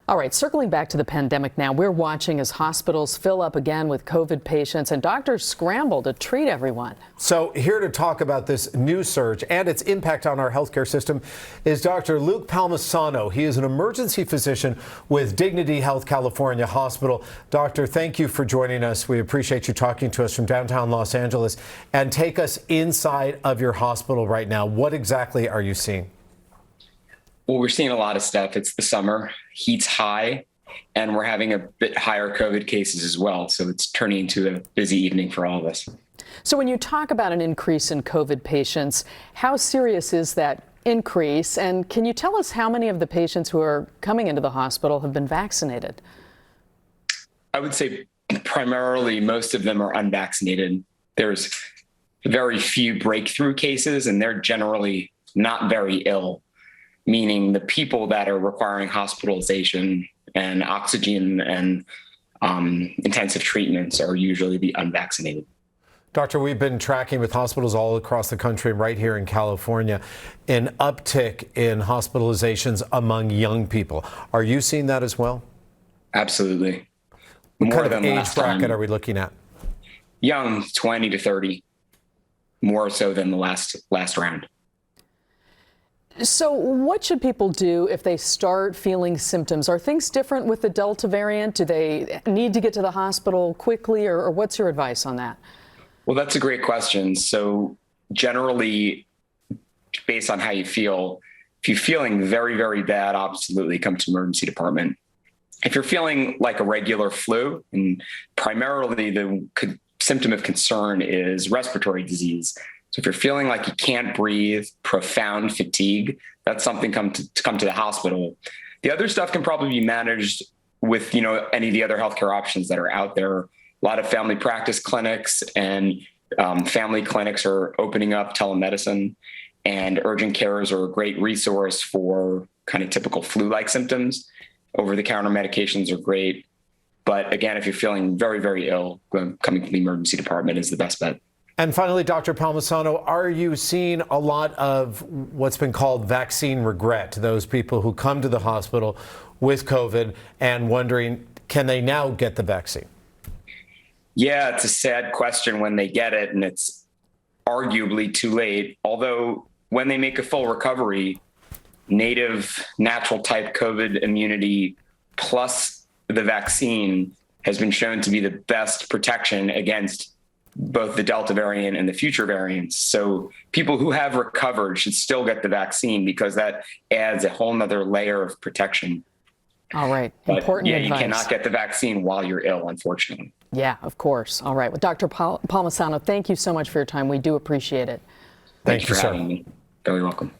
All right, circling back to the pandemic now, we're watching as hospitals fill up again with COVID patients and doctors scramble to treat everyone. So here to talk about this new surge and its impact on our healthcare system is Dr. Luke Palmisano. He is an emergency physician with Dignity Health California Hospital. Doctor, thank you for joining us. We appreciate you talking to us from downtown Los Angeles. And take us inside of your hospital right now. What exactly are you seeing? Well, we're seeing a lot of stuff. It's the summer, heat's high, and we're having a bit higher COVID cases as well. So it's turning into a busy evening for all of us. So when you talk about an increase in COVID patients, how serious is that increase? And can you tell us how many of the patients who are coming into the hospital have been vaccinated? I would say primarily most of them are unvaccinated. There's very few breakthrough cases, and they're generally not very ill. Meaning the people that are requiring hospitalization and oxygen and intensive treatments are usually the unvaccinated. Doctor, we've been tracking with hospitals all across the country, right here in California, an uptick in hospitalizations among young people. Are you seeing that as well? Absolutely. What kind of age bracket are we looking at? Young, 20 to 30, more so than the last round. So what should people do if they start feeling symptoms? Are things different with the Delta variant? Do they need to get to the hospital quickly, or what's your advice on that? Well, that's a great question. So generally, based on how you feel, if you're feeling very, very bad, absolutely come to emergency department. If you're feeling like a regular flu, and primarily the symptom of concern is respiratory disease. So if you're feeling like you can't breathe, profound fatigue, that's something to come to the hospital. The other stuff can probably be managed with, any of the other healthcare options that are out there. A lot of family practice clinics and family clinics are opening up telemedicine, and urgent cares are a great resource for kind of typical flu-like symptoms. Over-the-counter medications are great. But again, if you're feeling very, very ill, coming to the emergency department is the best bet. And finally, Dr. Palmisano, are you seeing a lot of what's been called vaccine regret, those people who come to the hospital with COVID and wondering, can they now get the vaccine? Yeah, it's a sad question when they get it, and it's arguably too late. Although when they make a full recovery, native natural type COVID immunity plus the vaccine has been shown to be the best protection against both the Delta variant and the future variants. So people who have recovered should still get the vaccine because that adds a whole nother layer of protection. All right. But important advice. You cannot get the vaccine while you're ill, unfortunately. Yeah, of course. All right. Well, Dr. Palmisano, thank you so much for your time. We do appreciate it. Thank you for having me. Very welcome.